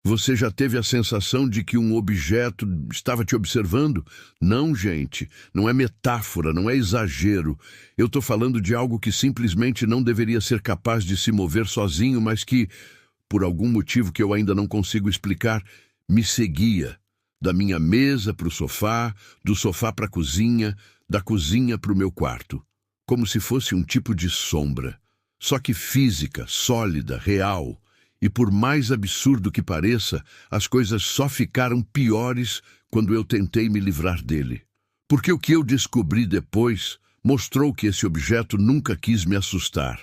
Você já teve a sensação de que um objeto estava te observando? Não, gente, não é metáfora, não é exagero. Eu estou falando de algo que simplesmente não deveria ser capaz de se mover sozinho, mas que, por algum motivo que eu ainda não consigo explicar, me seguia. Da minha mesa para o sofá, do sofá para a cozinha, da cozinha para o meu quarto. Como se fosse um tipo de sombra. Só que física, sólida, real. E por mais absurdo que pareça, as coisas só ficaram piores quando eu tentei me livrar dele. Porque o que eu descobri depois mostrou que esse objeto nunca quis me assustar.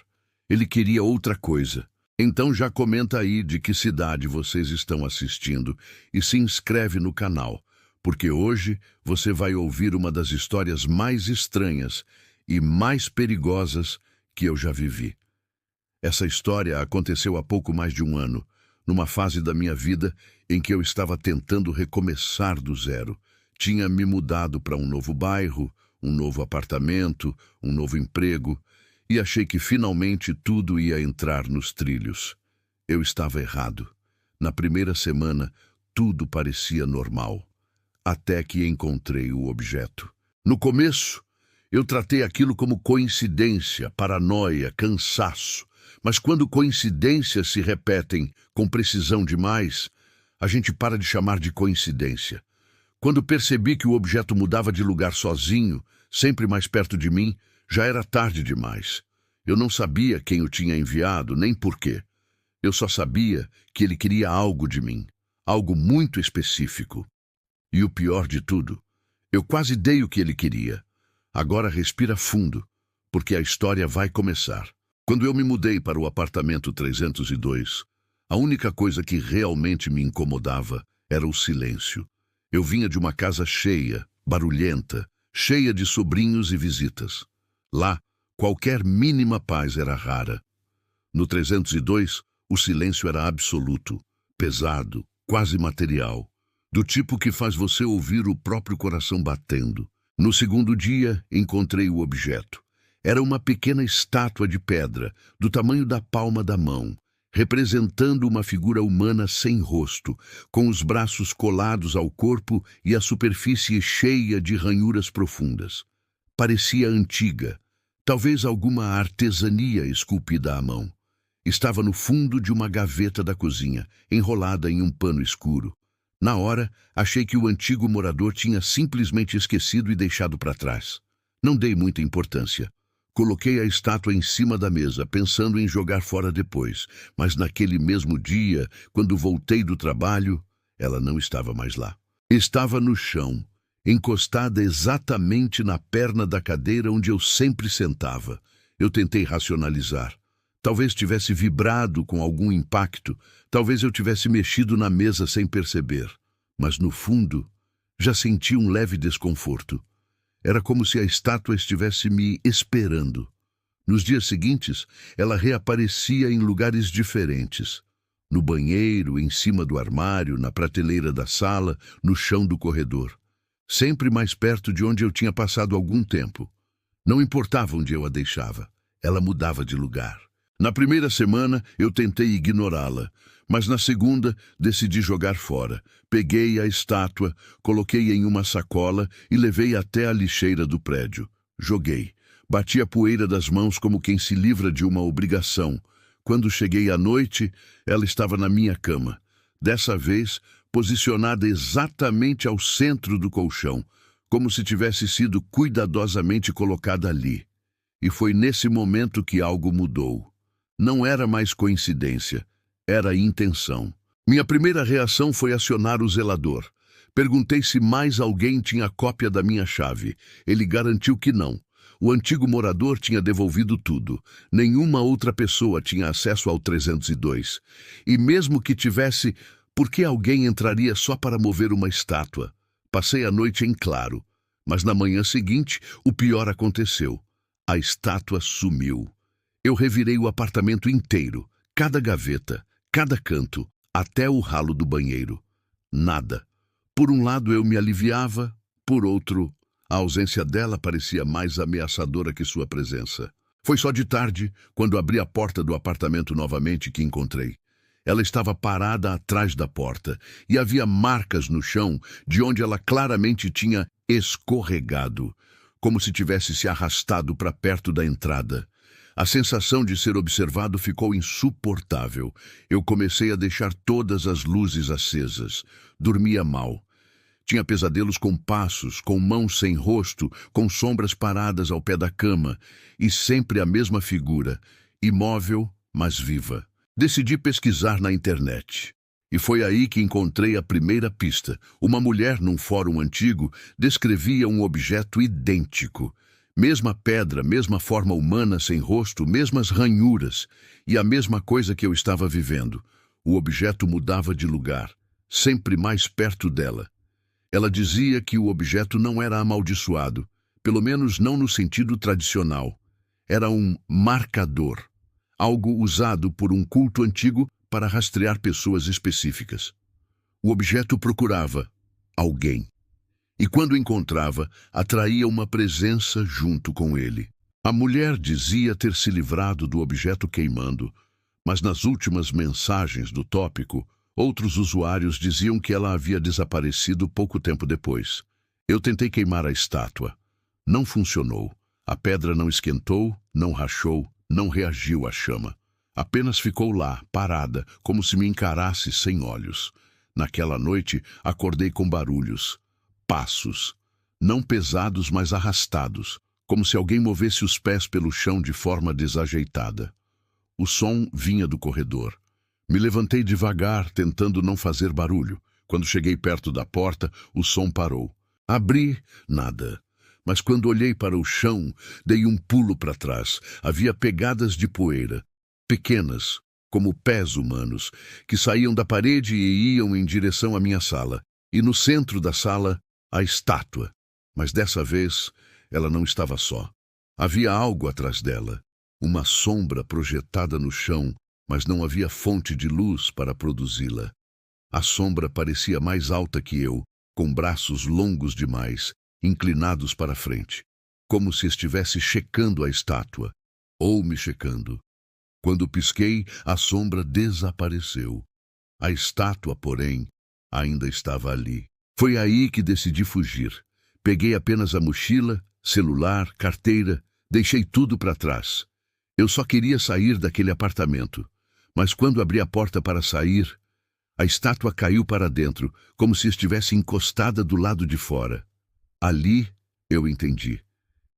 Ele queria outra coisa. Então já comenta aí de que cidade vocês estão assistindo e se inscreve no canal, porque hoje você vai ouvir uma das histórias mais estranhas e mais perigosas que eu já vivi. Essa história aconteceu há pouco mais de um ano, numa fase da minha vida em que eu estava tentando recomeçar do zero. Tinha me mudado para um novo bairro, um novo apartamento, um novo emprego, e achei que finalmente tudo ia entrar nos trilhos. Eu estava errado. Na primeira semana, tudo parecia normal, até que encontrei o objeto. No começo, eu tratei aquilo como coincidência, paranoia, cansaço. Mas quando coincidências se repetem com precisão demais, a gente para de chamar de coincidência. Quando percebi que o objeto mudava de lugar sozinho, sempre mais perto de mim, já era tarde demais. Eu não sabia quem o tinha enviado, nem por quê. Eu só sabia que ele queria algo de mim, algo muito específico. E o pior de tudo, eu quase dei o que ele queria. Agora respira fundo, porque a história vai começar. Quando eu me mudei para o apartamento 302, a única coisa que realmente me incomodava era o silêncio. Eu vinha de uma casa cheia, barulhenta, cheia de sobrinhos e visitas. Lá, qualquer mínima paz era rara. No 302, o silêncio era absoluto, pesado, quase material, do tipo que faz você ouvir o próprio coração batendo. No segundo dia, encontrei o objeto. Era uma pequena estátua de pedra, do tamanho da palma da mão, representando uma figura humana sem rosto, com os braços colados ao corpo e a superfície cheia de ranhuras profundas. Parecia antiga, talvez alguma artesania esculpida à mão. Estava no fundo de uma gaveta da cozinha, enrolada em um pano escuro. Na hora, achei que o antigo morador tinha simplesmente esquecido e deixado para trás. Não dei muita importância. Coloquei a estátua em cima da mesa, pensando em jogar fora depois, mas naquele mesmo dia, quando voltei do trabalho, ela não estava mais lá. Estava no chão, encostada exatamente na perna da cadeira onde eu sempre sentava. Eu tentei racionalizar. Talvez tivesse vibrado com algum impacto, talvez eu tivesse mexido na mesa sem perceber, mas no fundo, já senti um leve desconforto. Era como se a estátua estivesse me esperando. Nos dias seguintes, ela reaparecia em lugares diferentes. No banheiro, em cima do armário, na prateleira da sala, no chão do corredor. Sempre mais perto de onde eu tinha passado algum tempo. Não importava onde eu a deixava, ela mudava de lugar. Na primeira semana, eu tentei ignorá-la, mas na segunda, decidi jogar fora. Peguei a estátua, coloquei em uma sacola e levei até a lixeira do prédio. Joguei. Bati a poeira das mãos como quem se livra de uma obrigação. Quando cheguei à noite, ela estava na minha cama. Dessa vez, posicionada exatamente ao centro do colchão, como se tivesse sido cuidadosamente colocada ali. E foi nesse momento que algo mudou. Não era mais coincidência, era intenção. Minha primeira reação foi acionar o zelador. Perguntei se mais alguém tinha cópia da minha chave. Ele garantiu que não. O antigo morador tinha devolvido tudo. Nenhuma outra pessoa tinha acesso ao 302. E mesmo que tivesse, por que alguém entraria só para mover uma estátua? Passei a noite em claro. Mas na manhã seguinte, o pior aconteceu. A estátua sumiu. Eu revirei o apartamento inteiro, cada gaveta, cada canto, até o ralo do banheiro. Nada. Por um lado eu me aliviava, por outro, a ausência dela parecia mais ameaçadora que sua presença. Foi só de tarde, quando abri a porta do apartamento novamente, que encontrei. Ela estava parada atrás da porta e havia marcas no chão de onde ela claramente tinha escorregado, como se tivesse se arrastado para perto da entrada. A sensação de ser observado ficou insuportável. Eu comecei a deixar todas as luzes acesas. Dormia mal. Tinha pesadelos com passos, com mãos sem rosto, com sombras paradas ao pé da cama, e sempre a mesma figura, imóvel, mas viva. Decidi pesquisar na internet. E foi aí que encontrei a primeira pista. Uma mulher, num fórum antigo, descrevia um objeto idêntico. Mesma pedra, mesma forma humana sem rosto, mesmas ranhuras, e a mesma coisa que eu estava vivendo. O objeto mudava de lugar, sempre mais perto dela. Ela dizia que o objeto não era amaldiçoado, pelo menos não no sentido tradicional. Era um marcador, algo usado por um culto antigo para rastrear pessoas específicas. O objeto procurava alguém, e quando encontrava, atraía uma presença junto com ele. A mulher dizia ter se livrado do objeto queimando, mas nas últimas mensagens do tópico, outros usuários diziam que ela havia desaparecido pouco tempo depois. Eu tentei queimar a estátua. Não funcionou. A pedra não esquentou, não rachou, não reagiu à chama. Apenas ficou lá, parada, como se me encarasse sem olhos. Naquela noite, acordei com barulhos. Passos. Não pesados, mas arrastados, como se alguém movesse os pés pelo chão de forma desajeitada. O som vinha do corredor. Me levantei devagar, tentando não fazer barulho. Quando cheguei perto da porta, o som parou. Abri, nada. Mas quando olhei para o chão, dei um pulo para trás. Havia pegadas de poeira, pequenas, como pés humanos, que saíam da parede e iam em direção à minha sala. E no centro da sala, a estátua. Mas dessa vez, ela não estava só. Havia algo atrás dela, uma sombra projetada no chão, mas não havia fonte de luz para produzi-la. A sombra parecia mais alta que eu, com braços longos demais, inclinados para frente, como se estivesse checando a estátua, ou me checando. Quando pisquei, a sombra desapareceu. A estátua, porém, ainda estava ali. Foi aí que decidi fugir. Peguei apenas a mochila, celular, carteira, deixei tudo para trás. Eu só queria sair daquele apartamento. Mas quando abri a porta para sair, a estátua caiu para dentro, como se estivesse encostada do lado de fora. Ali, eu entendi.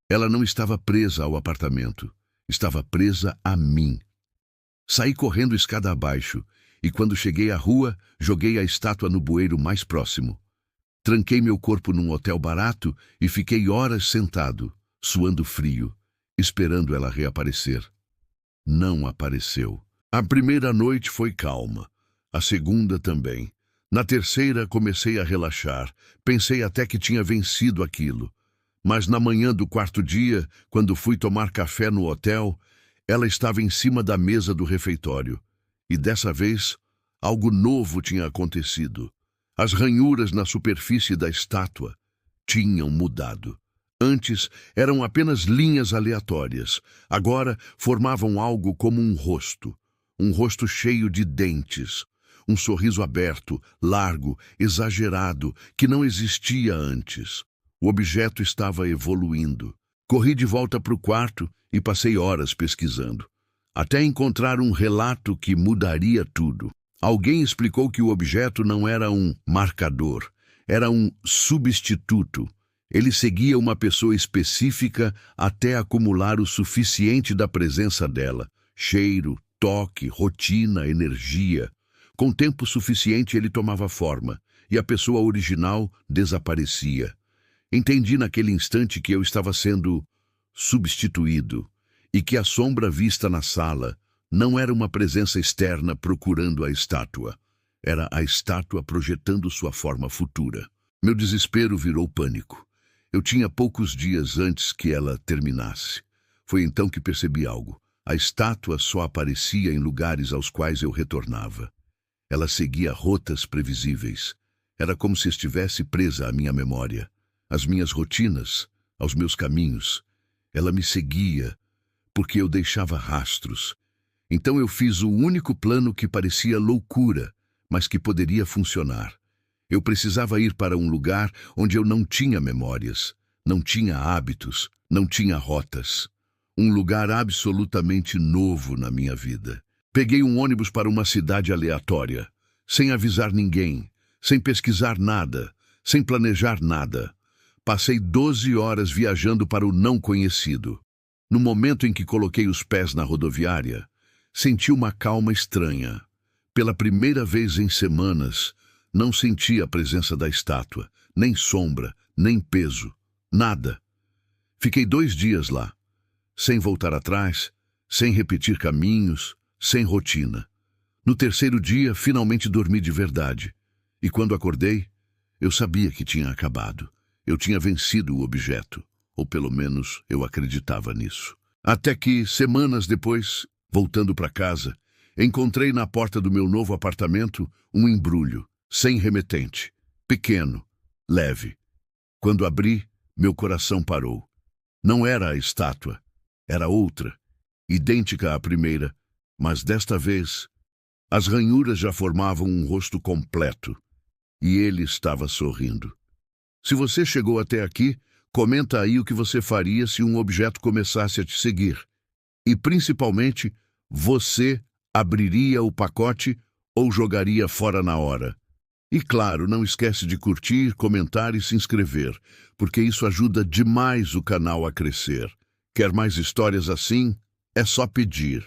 Ela não estava presa ao apartamento, estava presa a mim. Saí correndo escada abaixo, e quando cheguei à rua, joguei a estátua no bueiro mais próximo. Tranquei meu corpo num hotel barato e fiquei horas sentado, suando frio, esperando ela reaparecer. Não apareceu. A primeira noite foi calma, a segunda também. Na terceira comecei a relaxar, pensei até que tinha vencido aquilo. Mas na manhã do quarto dia, quando fui tomar café no hotel, ela estava em cima da mesa do refeitório. E dessa vez, algo novo tinha acontecido. As ranhuras na superfície da estátua tinham mudado. Antes eram apenas linhas aleatórias, agora formavam algo como um rosto. Um rosto cheio de dentes, um sorriso aberto, largo, exagerado, que não existia antes. O objeto estava evoluindo. Corri de volta para o quarto e passei horas pesquisando, até encontrar um relato que mudaria tudo. Alguém explicou que o objeto não era um marcador, era um substituto. Ele seguia uma pessoa específica até acumular o suficiente da presença dela, cheiro, toque, rotina, energia. Com tempo suficiente ele tomava forma, e a pessoa original desaparecia. Entendi naquele instante que eu estava sendo substituído, e que a sombra vista na sala não era uma presença externa procurando a estátua. Era a estátua projetando sua forma futura. Meu desespero virou pânico. Eu tinha poucos dias antes que ela terminasse. Foi então que percebi algo. A estátua só aparecia em lugares aos quais eu retornava. Ela seguia rotas previsíveis. Era como se estivesse presa à minha memória, às minhas rotinas, aos meus caminhos. Ela me seguia, porque eu deixava rastros. Então eu fiz o único plano que parecia loucura, mas que poderia funcionar. Eu precisava ir para um lugar onde eu não tinha memórias, não tinha hábitos, não tinha rotas. Um lugar absolutamente novo na minha vida. Peguei um ônibus para uma cidade aleatória, sem avisar ninguém, sem pesquisar nada, sem planejar nada. Passei 12 horas viajando para o não conhecido. No momento em que coloquei os pés na rodoviária, senti uma calma estranha. Pela primeira vez em semanas, não senti a presença da estátua, nem sombra, nem peso, nada. Fiquei 2 dias lá, sem voltar atrás, sem repetir caminhos, sem rotina. No terceiro dia, finalmente dormi de verdade. E quando acordei, eu sabia que tinha acabado. Eu tinha vencido o objeto, ou pelo menos eu acreditava nisso. Até que, semanas depois, voltando para casa, encontrei na porta do meu novo apartamento um embrulho, sem remetente, pequeno, leve. Quando abri, meu coração parou. Não era a estátua, era outra, idêntica à primeira, mas desta vez, as ranhuras já formavam um rosto completo, e ele estava sorrindo. Se você chegou até aqui, comenta aí o que você faria se um objeto começasse a te seguir. E, principalmente, você abriria o pacote ou jogaria fora na hora? E, claro, não esquece de curtir, comentar e se inscrever, porque isso ajuda demais o canal a crescer. Quer mais histórias assim? É só pedir.